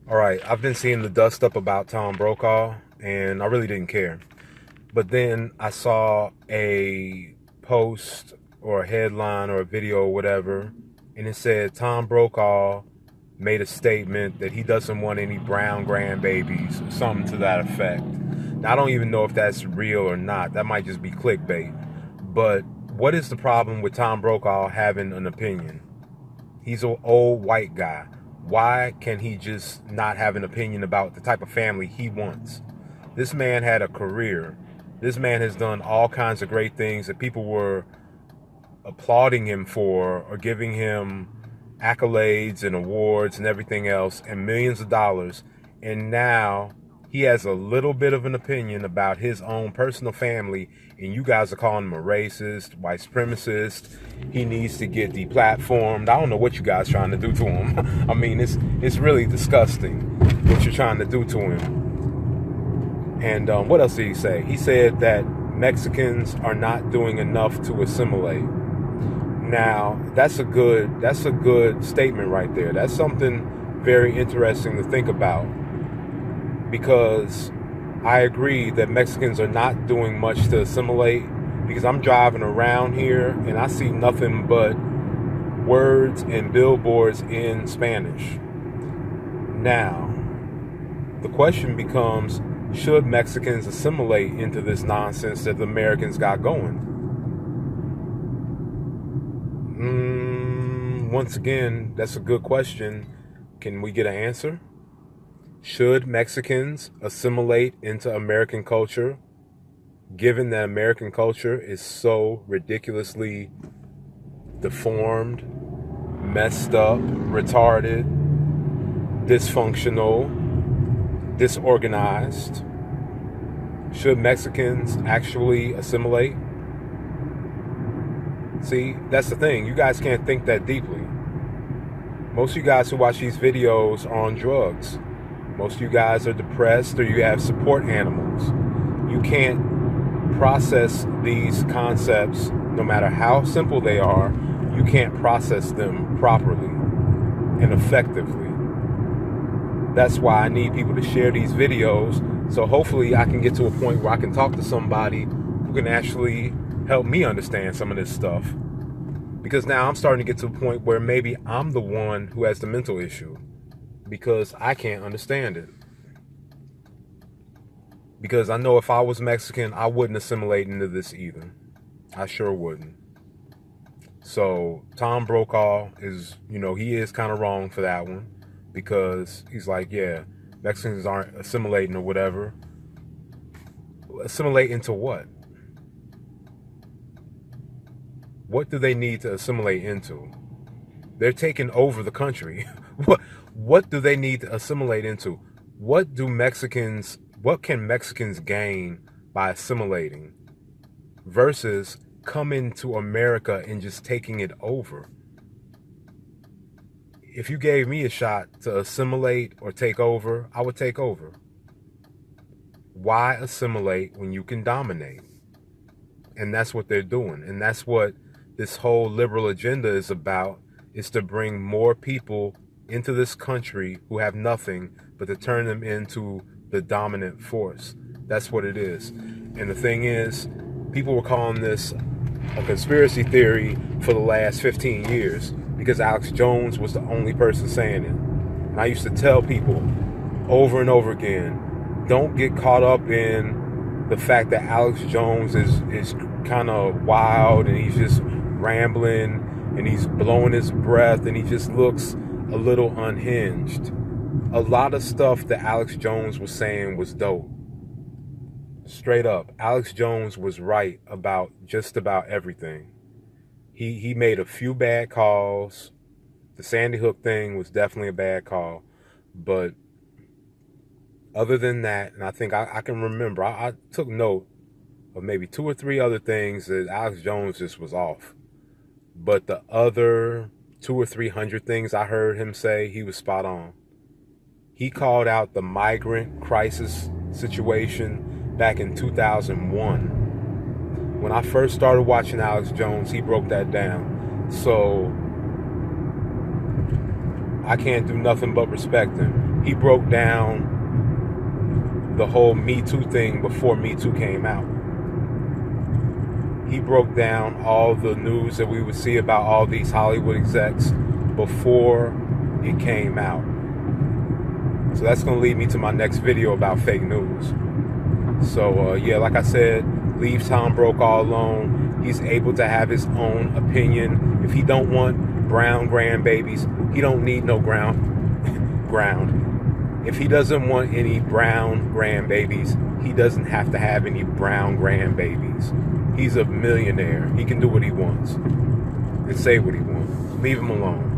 All right, I've been seeing the dust up about Tom Brokaw, and I really didn't care. But then I saw a post or a headline or a video or whatever, and it said Tom Brokaw made a statement that he doesn't want any brown grandbabies or something to that effect. Now, I don't even know if that's real or not. That might just be clickbait. But what is the problem with Tom Brokaw having an opinion? He's an old white guy. Why can he just not have an opinion about the type of family he wants? This man had a career. This man has done all kinds of great things that people were applauding him for or giving him accolades and awards and everything else and millions of dollars. And now he has a little bit of an opinion about his own personal family, and you guys are calling him a racist, white supremacist. He needs to get deplatformed. I don't know what you guys are trying to do to him. I mean, it's really disgusting what you're trying to do to him. And what else did he say? He said that Mexicans are not doing enough to assimilate. Now, that's a good statement right there. That's something very interesting to think about, because I agree that Mexicans are not doing much to assimilate, because I'm driving around here and I see nothing but words and billboards in Spanish. Now, the question becomes, should Mexicans assimilate into this nonsense that the Americans got going? Once again, that's a good question. Can we get an answer? Should Mexicans assimilate into American culture, given that American culture is so ridiculously deformed, messed up, retarded, dysfunctional, disorganized? Should Mexicans actually assimilate? See, that's the thing. You guys can't think that deeply. Most of you guys who watch these videos are on drugs. Most of you guys are depressed, or you have support animals. You can't process these concepts, no matter how simple they are. You can't process them properly and effectively. That's why I need people to share these videos, so hopefully I can get to a point where I can talk to somebody who can actually help me understand some of this stuff. Because now I'm starting to get to a point where maybe I'm the one who has the mental issue, because I can't understand it. Because I know if I was Mexican, I wouldn't assimilate into this either. I sure wouldn't. So Tom Brokaw is, he is kind of wrong for that one, because he's like, yeah, Mexicans aren't assimilating or whatever. Assimilate into what? What do they need to assimilate into? They're taking over the country. What do they need to assimilate into? What can Mexicans gain by assimilating versus coming to America and just taking it over? If you gave me a shot to assimilate or take over, I would take over. Why assimilate when you can dominate? And that's what they're doing. And that's what this whole liberal agenda is about, is to bring more people into this country who have nothing, but to turn them into the dominant force. That's what it is. And the thing is, people were calling this a conspiracy theory for the last 15 years because Alex Jones was the only person saying it. And I used to tell people over and over again, don't get caught up in the fact that Alex Jones is kind of wild and he's just rambling and he's blowing his breath and he just looks a little unhinged. A lot of stuff that Alex Jones was saying was dope. Straight up, Alex Jones was right about just about everything. He made a few bad calls. The Sandy Hook thing was definitely a bad call. But other than that, and I think I can remember, I took note of maybe 2 or 3 other things that Alex Jones just was off. But the other 200 or 300 things I heard him say, he was spot on. He called out the migrant crisis situation back in 2001. When I first started watching Alex Jones, he broke that down. So I can't do nothing but respect him. He broke down the whole Me Too thing before Me Too came out. He broke down all the news that we would see about all these Hollywood execs before it came out. So that's going to lead me to my next video about fake news. So yeah, like I said, leave Tom Brokaw alone. He's able to have his own opinion. If he don't want brown grandbabies, he don't need no ground. If he doesn't want any brown grandbabies, he doesn't have to have any brown grandbabies. He's a millionaire. He can do what he wants and say what he wants. Leave him alone.